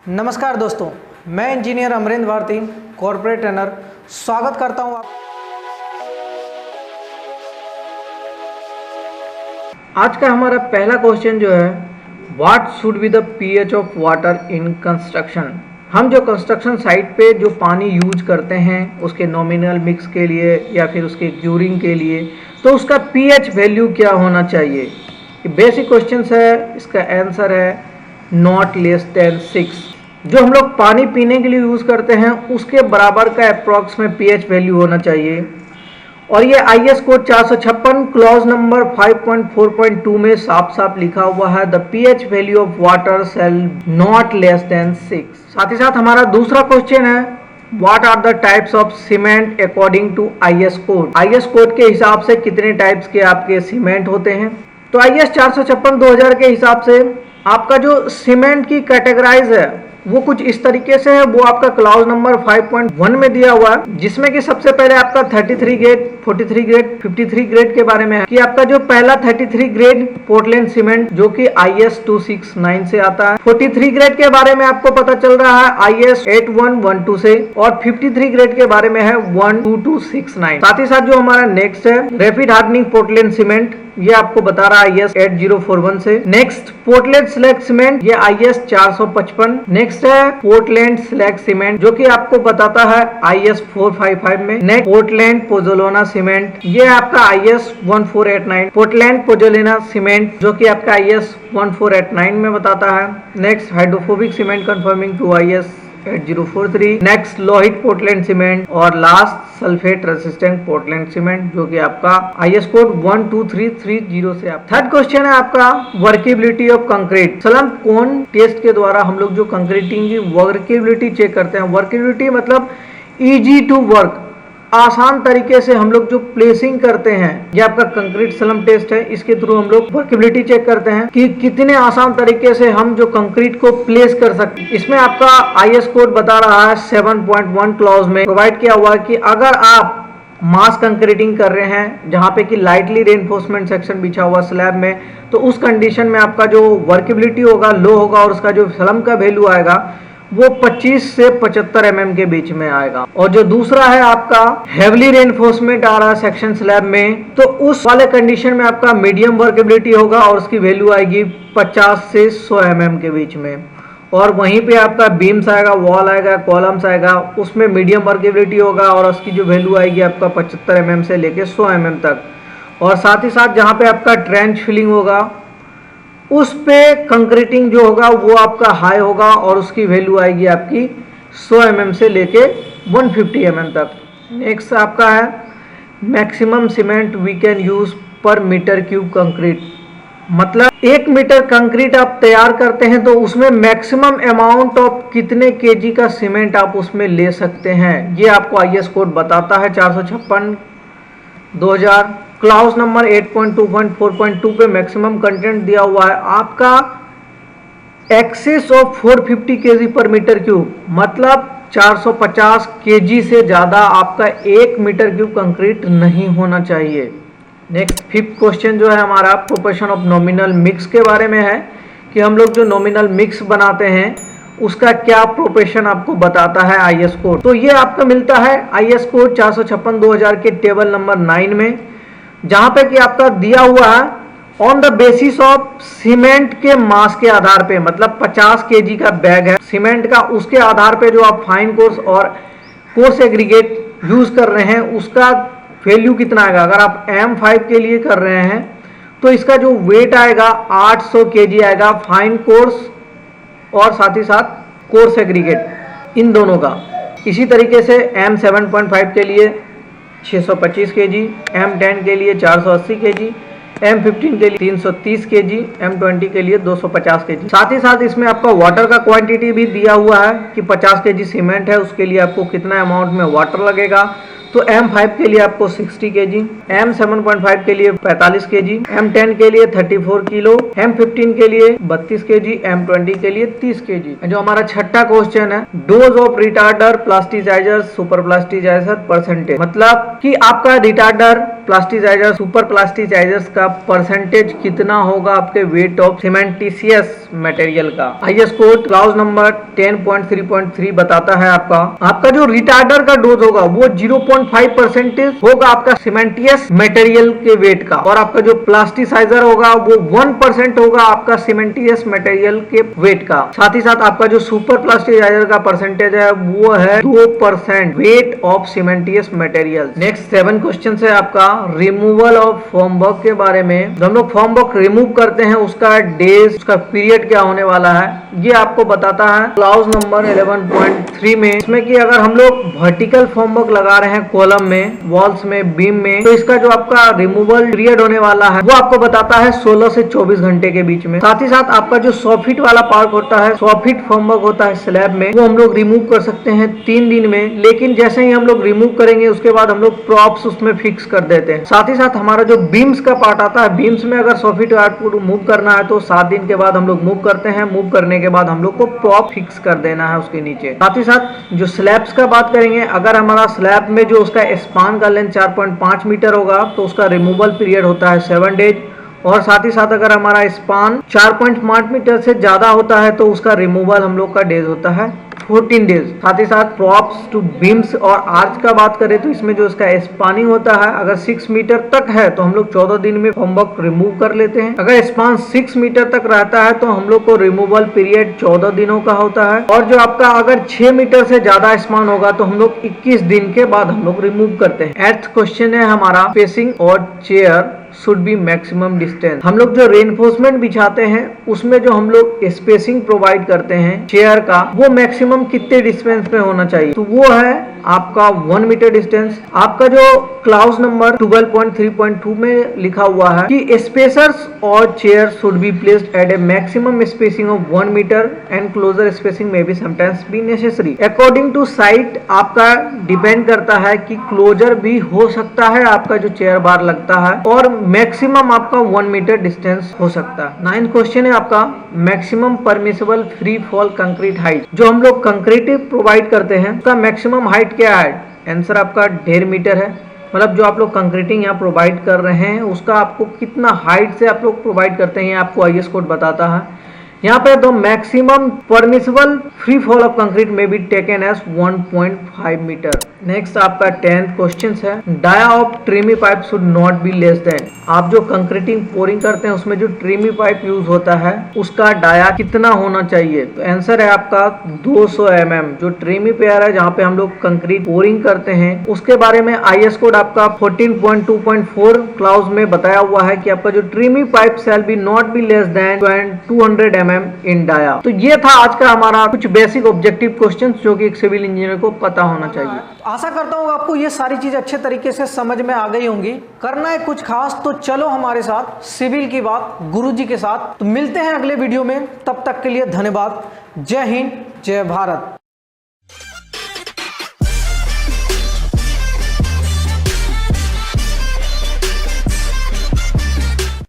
नमस्कार दोस्तों, मैं engineer Amrendra Bharti, corporate trainer, स्वागत करता हूं आप। आज का हमारा पहला क्वेश्चन जो है, what should be the pH of water in construction. हम जो कंस्ट्रक्शन साइट पे जो पानी यूज करते हैं उसके नॉमिनल मिक्स के लिए या फिर उसके क्यूरिंग के लिए, तो उसका पीएच वैल्यू क्या होना चाहिए। ये बेसिक क्वेश्चन है, इसका आंसर है नॉट लेस देन 6। जो हम लोग पानी पीने के लिए यूज़ करते हैं उसके बराबर का अप्रॉक्स में पीएच वैल्यू होना चाहिए। और ये आईएस कोड 456 क्लॉज नंबर 5.4.2 में साफ साफ लिखा हुआ है, the pH value of water shall not less than 6। साथ ही साथ हमारा दूसरा क्वेश्चन है, what are the types of cement according to IS code. IS code के हिसाब से कितने टाइप्स के आपके सीमेंट होते हैं। तो आईएस 456/2000 के हिसाब से आपका जो सीमेंट की कैटेगराइज है वो कुछ इस तरीके से है। वो आपका क्लाउज नंबर 5.1 में दिया हुआ है, जिसमें कि सबसे पहले आपका 33 ग्रेड, 43 ग्रेड, 53 ग्रेड के बारे में है कि आपका जो पहला 33 ग्रेड पोर्टलैंड सीमेंट जो कि IS 269 से आता है। 43 ग्रेड के बारे में आपको पता चल रहा है IS 8112 से, और 53 ग्रेड के बारे में है 12269। साथ ही साथ जो हमारा नेक्स्ट है रैपिड हार्डनिंग पोर्टलैंड सीमेंट, ये आपको बता रहा है IS 8041 से। नेक्स्ट पोर्टलैंड स्लैग सीमेंट, ये IS 455। नेक्स्ट है पोर्टलैंड स्लैग सीमेंट जो कि आपको बताता है IS 455 में। नेक्स्ट पोर्टलैंड पोजोलाना सीमेंट, ये आपका IS 1489। पोर्टलैंड पोजोलाना सीमेंट जो कि आपका IS 1489 में बताता है। Next hydrophobic cement conforming to IS 8043। Next low heat Portland cement, और last sulphate resistant Portland cement जो कि आपका IS कोड 12330 से आप। थर्ड क्वेश्चन है आपका वर्केबिलिटी ऑफ कंक्रीट। सलाम कौन टेस्ट के द्वारा हम लोग जो कंक्रीटिंग की वर्केबिलिटी चेक करते हैं। वर्केबिलिटी मतलब इजी टू वर्क, आसान तरीके से हम लोग जो प्लेसिंग करते हैं, ये आपका कंक्रीट स्लम टेस्ट है। इसके थ्रू हम लोग वर्केबिलिटी चेक करते हैं कि कितने आसान तरीके से हम जो कंक्रीट को प्लेस कर सकते हैं। इसमें आपका IS कोड बता रहा है 7.1 क्लॉज में प्रोवाइड किया हुआ है कि अगर आप मास कंक्रीटिंग कर रहे हैं जहां पे कि लाइटली रेनफोर्समेंट सेक्शन बिछा हुआ स्लैब में, तो उस कंडीशन में आपका जो वर्केबिलिटी होगा लो होगा और उसका जो स्लम का वैल्यू आएगा वो 25 से 75 mm के बीच में आएगा। और जो दूसरा है आपका हेवली रेनफोर्समेंट आ रहा है सेक्शन स्लैब में, तो उस वाले कंडीशन में आपका मीडियम वर्केबिलिटी होगा और उसकी वैल्यू आएगी 50 से 100 mm के बीच में। और वहीं पे आपका बीम्स आएगा, वॉल आएगा, कॉलम्स आएगा, उसमें मीडियम वर्केबिलिटी होगा और उसकी जो वैल्यू आएगी आपका 75 mm से लेके 100 mm तक। और साथ ही साथ जहाँ पे आपका ट्रेंच फिलिंग होगा उस पे कंक्रीटिंग जो होगा वो आपका हाई होगा और उसकी वैल्यू आएगी आपकी 100 mm से लेके 150 mm तक। नेक्स्ट आपका है maximum cement we can use per metre cube concrete. मतलब 1 मीटर कंक्रीट आप तैयार करते हैं तो उसमें मैक्सिमम अमाउंट ऑफ कितने केजी का सीमेंट आप उसमें ले सकते हैं, ये आपको IS कोड बताता है 456/2000। क्लाउज नंबर 8.2.4.2 पे मैक्सिमम कंटेंट दिया हुआ है आपका एक्सेस ऑफ 450 kg पर मीटर क्यूब, मतलब 450 kg से ज़्यादा आपका 1 मीटर क्यूब कंक्रीट नहीं होना चाहिए। नेक्स्ट फिफ्थ क्वेश्चन जो है हमारा प्रोपोर्शन ऑफ नॉमिनल मिक्स के बारे में है कि हम लोग जो नॉमिनल मिक्स बनाते हैं उसका क्या प्रोपोर्शन आपको बताता है IS कोड। तो ये आपका मिलता है IS कोड 456/2000 के टेबल नंबर 9 में, जहां पे कि आपका दिया हुआ है on the basis of cement के मास के आधार पे, मतलब 50 kg का बैग है सीमेंट का, उसके आधार पे जो आप फाइन कोर्स और कोर्स एग्रीगेट यूज कर रहे हैं उसका वैल्यू कितना आएगा। अगर आप M5 के लिए कर रहे हैं तो इसका जो वेट आएगा 800 kg आएगा, फाइन कोर्स और साथ ही साथ कोर्स एग्रीगेट इन दोनों का। इसी तरीके से M7.5 के लिए 625 kg, M10 के लिए 480 kg, M15 के लिए 330 kg, M20 के लिए 250 kg। साथ ही साथ इसमें आपका वाटर का क्वांटिटी भी दिया हुआ है कि 50 kg सीमेंट है उसके लिए आपको कितना अमाउंट में वाटर लगेगा। तो M5 के लिए आपको 60 kg, M7.5 के लिए 45 kg, M10 के लिए 34 किलो, M15 के लिए 32 kg, M20 के लिए 30 kg। जो हमारा छठा क्वेश्चन है, dose of retarder plasticiser super plasticiser percentage, मतलब कि आपका रिटार्डर प्लास्टिसाइजर सुपर प्लास्टिसाइजर्स का परसेंटेज कितना होगा आपके वेट ऑफ सीमेंटिशियस मटेरियल का। आईएस कोड क्लाउज नंबर 10.3.3 बताता है आपका जो रिटार्डर का डोज होगा वो 0.5% होगा आपका सीमेंटियस मटेरियल के वेट का, और आपका जो प्लास्टिसाइजर होगा वो 1% होगा आपका सीमेंटियस मटेरियल के वेट का। साथ ही साथ आपका जो सुपर प्लास्टिसाइजर का परसेंटेज है वो है 2% weight of cementitious material. Next 7 question है आपका रिमूवल ऑफ फॉर्मवर्क के बारे में। जब हम लोग फॉर्मवर्क रिमूव करते हैं उसका डेज, उसका पीरियड क्या होने वाला है ये आपको बताता है क्लाउज नंबर 11.3 में। इसमें कि अगर हम लोग वर्टिकल फॉर्मवर्क लगा रहे हैं कॉलम में, वॉल्स में, बीम में, तो इसका जो आपका रिमूवल पीरियड होने वाला है वो आपको बताता है 16 से 24 घंटे के बीच में। साथ ही साथ आपका जो 100 फीट वाला पार्ट होता है, 100 फीट फॉर्मवर्क होता है स्लैब में, वो हम लोग रिमूव कर सकते हैं 3 दिन में। लेकिन जैसे ही हम लोग रिमूव करेंगे उसके बाद हम लोग प्रॉप्स उसमें फिक्स कर देते हैं। साथ ही साथ हमारा जो बीम्स का पार्ट आता है, बीम्स में अगर 100 फीट मूव करना है तो 7 दिन के बाद हम लोग मूव करते हैं। मूव करने के बाद हम लोग को प्रॉप फिक्स कर देना है उसके नीचे। साथ ही साथ जो स्लैब्स का बात करेंगे, अगर हमारा स्लैब में जो उसका स्पान का लेंथ 4.5 मीटर होगा तो उसका रिमूवल पीरियड होता है 7 डेज। और साथ ही साथ अगर हमारा स्पान 4.5 मीटर से ज्यादा होता है तो उसका रिमूवल हम लोग का डेज होता है 14 डेज। साथ ही साथ प्रॉप्स टू बीम्स और आर्च का बात करें तो इसमें जो इसका स्पानिंग होता है अगर 6 मीटर तक है तो हम लोग 14 दिन में फॉर्मवर्क रिमूव कर लेते हैं। अगर स्पान 6 मीटर तक रहता है तो हम लोग को रिमूवल पीरियड 14 दिनों का होता है। और जो आपका अगर 6 मीटर से ज्यादा स्पान होगा तो हम लोग 21 दिन के बाद हम लोग रिमूव करते हैं। 8th क्वेश्चन है हमारा स्पेसिंग और chair should B maximum distance. हम लोग जो रेनफोर्समेंट बिछाते हैं उसमें जो हम लोग स्पेसिंग प्रोवाइड करते हैं चेयर का वो मैक्सिमम कितने डिस्टेंस में होना चाहिए, तो वो है आपका 1 मीटर डिस्टेंस। आपका जो क्लाउज नंबर 12.3.2 में लिखा हुआ है कि स्पेसर्स और chair should be placed at a maximum spacing of 1 metre and closer spacing may be sometimes be necessary. According to site आपका डिपेंड करता है कि क्लोजर भी हो सकता है आपका जो चेयर बार लगता है, और मैक्सिमम आपका 1 मीटर डिस्टेंस हो सकता है। 9th क्वेश्चन है आपका maximum permissible free fall concrete height. जो हम लोग कंक्रीट प्रोवाइड करते हैं उसका मैक्सिमम हाइट क्या है? आंसर आपका 1.5 मीटर है। मतलब जो आप लोग कंक्रीटिंग यहाँ प्रोवाइड कर रहे हैं उसका आपको कितना हाइट से आप लोग प्रोवाइड करते हैं आपको आईएस कोड बताता है। यहाँ पे the maximum permissible free fall of concrete may be taken as 1.5 metre. Next आपका 10th क्वेश्चन है dia of tremie pipe should not be less than. आप जो कंक्रीटिंग पोरिंग करते हैं उसमें जो ट्रिमी पाइप यूज होता है उसका डाया कितना होना चाहिए, तो आंसर है आपका 200 mm। जो ट्रिमी पेयर है जहाँ पे हम लोग कंक्रीट पोरिंग करते हैं उसके बारे में आईएस कोड आपका 14.2.4 क्लाउज में बताया हुआ है कि आपका जो tremie pipe shall be not be less than 200 mm in dia. तो ये था आज का हमारा कुछ बेसिक ऑब्जेक्टिव क्वेश्चंस जो कि एक सिविल इंजीनियर को पता होना चाहिए। आशा करता हूँ आपको ये सारी चीज अच्छे तरीके से समझ में आ गई होंगी। करना है कुछ खास तो चलो हमारे साथ सिविल की बात गुरुजी के साथ। तो मिलते हैं अगले वीडियो में, तब तक के लिए धन्यवाद। जय हिंद, जय भारत।